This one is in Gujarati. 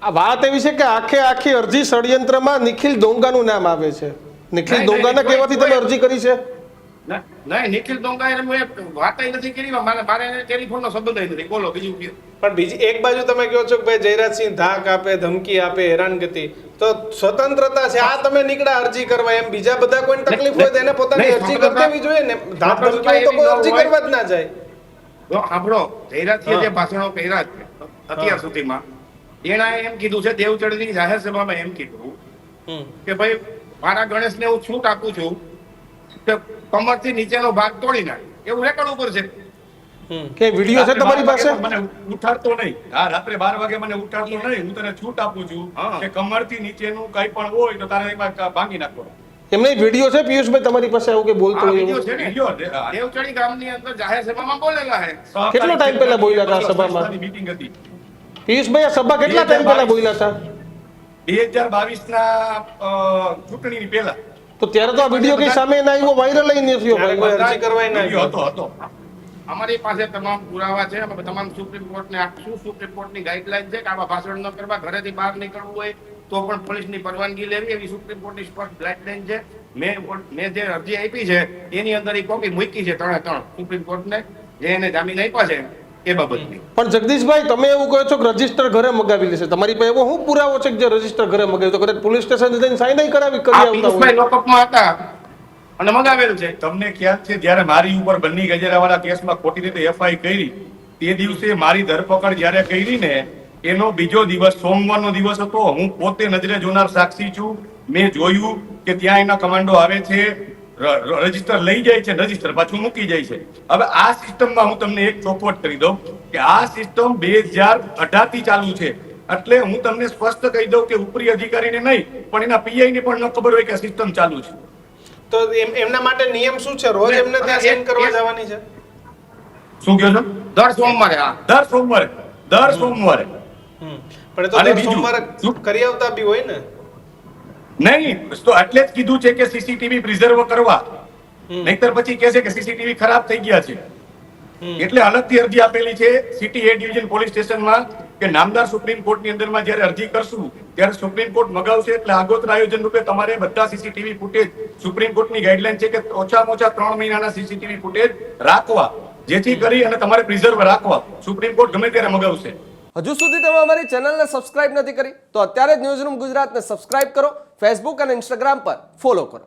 આ વાત એવી છે કે આખી અરજી ષડયંત્રમાં નિખિલ ડોંગાનું નામ આવે છે. નિખિલ ડોંગાના કહેવાથી તમે અરજી કરી છે? નહીં, નિખિલ ડોંગા એને મેં વાત નથી કરી, મારે એને ટેલિફોનનો સંબંધ નથી. બોલો બીજું. પણ બીજી એક બાજુ તમે કહો છો કે ભાઈ જયરાજસિંહ ધાક આપે, ધમકી આપે, હેરાનગતિ, તો સ્વતંત્રતા છે, આ તમે નીકળ્યા અરજી કરવા, એમ બીજા બધા કોઈને તકલીફ હોય તો એને પોતાની અરજી કરી દેવી જોઈએ ને. ધાક ધમકી હોય તો કોઈ અરજી કરવા જ ના જાય. સાંભળો, જયરાજસિંહે જે ભાષણો કર્યા છે અત્યાર સુધીમાં, એણે એમ કીધું છે દેવચળની જાહેર સભામાં એમ કીધું કે ભાઈ મારા ગણેશને હું છૂટ આપું છું કે કમરથી નીચેનો ભાગ તોડી નાખ, એવું રેકોર્ડ ઉપર છે. કે વિડિયો છે તમારી પાસે? મને ઉઠાડતો નહીં, હા, રાત્રે 12 વાગે મને ઉઠાડતો નહીં, હું તને છૂટ આપું છું કે કમરથી નીચેનું કઈ પણ હોય તો તારે એમાં ભાંગી નાખો. એમને વિડિયો છે પિયુષભાઈ તમારી પાસે આવું કે બોલતો હોય? વિડિયો છે ને, દેવચળી ગામની અંદર જાહેર સભામાં બોલેલા છે. કેટલો ટાઈમ પહેલા બોલ્યા હતા સભામાં? મીટિંગ હતી પિયુષભાઈ, આ સભા કેટલા ટાઈમ પહેલા બોલ્યા હતા? 2022 ના ચૂંટણીની પહેલા. તો ત્યારે તો આ વિડિયો કઈ સામે ના આવ્યો, વાયરલ નહીં થયો ભાઈ. કોઈ અરજી કરવાય ના વિડીયો હતો. અમારી પાસે તમામ પુરાવા છે. અમે તમામ સુપ્રીમ કોર્ટને આપશું. સુપ્રીમ કોર્ટની ગાઈડલાઈન છે કે આવા ભાષણ ન કરવા, ઘરેથી બહાર નીકળવું હોય તો પણ પોલીસની પરવાનગી લેવી, એવી સુપ્રીમ કોર્ટની સ્પષ્ટ ગાઈડલાઈન છે. મેં જે અરજી આપી છે એની અંદર એ કોપી મૂકી છે 3 સુપ્રીમ કોર્ટને, જે એને જામીન આપ્યા છે એ બાબતની. પણ જગદીશભાઈ, તમે એવું કહો છો કે રજીસ્ટર ઘરે મગાવી લેશે, તમારી પાસે એવો શું પુરાવો છે કે જે રજીસ્ટર ઘરે મગાવ્યું? તો કદાચ પોલીસ સ્ટેશન જઈને સાઈન કરી આવતા હોય. લોકઅપમાં હતા અને મગાવેલું છે. તમને ખ્યાલ છે જ્યારે મારી ઉપર બન્ની ગજેરાવાળા કેસમાં ખોટી રીતે એફઆઈ કરી, તે દિવસે મારી ધરપકડ જ્યારે કરી ને, એનો બીજો દિવસ સોમવારનો દિવસ હતો. હું પોતે નજરે જોનાર સાક્ષી છું. મેં જોયું કે ત્યાં એના કમાન્ડો આવે છે, રજીસ્ટર લઈ જાય છે, રજીસ્ટર પાછું મૂકી જાય છે. હવે આ સિસ્ટમમાં હું તમને એક ચોખવટ કરી દઉં કે આ સિસ્ટમ 2018 થી ચાલુ છે. એટલે હું તમને સ્પષ્ટ કહી દઉં કે ઉપરી અધિકારીને નહીં પણ એના પીઆઈ ને પણ ન ખબર હોય કે આ સિસ્ટમ ચાલુ છે. તો એમના માટે નિયમ શું છે? રોજ એમને ત્યાં સાઈન કરવા જવાની છે? શું કહો છો? દર સોમવારે. હા, દર સોમવારે. પણ એ તો અને દર બીજું, સોમવારે કરી આવતા બી હોય ને. નહીં, તો એટલે જ કીધું છે કે સીસીટીવી પ્રિઝર્વ કરવા, નહીતર પછી કહે છે કે સીસીટીવી ખરાબ થઈ ગયા છે. એટલે અલગથી અરજી આપેલી છે સિટી એ ડિવિઝન પોલીસ સ્ટેશનમાં કે નામદાર સુપ્રીમ કોર્ટની અંદરમાં જ્યારે અરજી કરશું ત્યારે સુપ્રીમ કોર્ટ મગાવશે, એટલે આગોતરા આયોજન રૂપે તમારે બધા સીસીટીવી ફૂટેજ, સુપ્રીમ કોર્ટની ગાઈડલાઈન છે કે ઓછામાં ઓછા 3 મહિનાના સીસીટીવી ફૂટેજ રાખવા, જેથી કરી અને તમારે પ્રિઝર્વ રાખવા. સુપ્રીમ કોર્ટ ગમે ત્યારે મગાવશે. હજુ સુધી તમે અમારી ચેનલને સબસ્ક્રાઇબ નથી કરી તો અત્યારે જ ન્યૂઝરૂમ ગુજરાતને સબસ્ક્રાઇબ કરો, ફેસબુક અને ઇન્સ્ટાગ્રામ પર ફોલો કરો.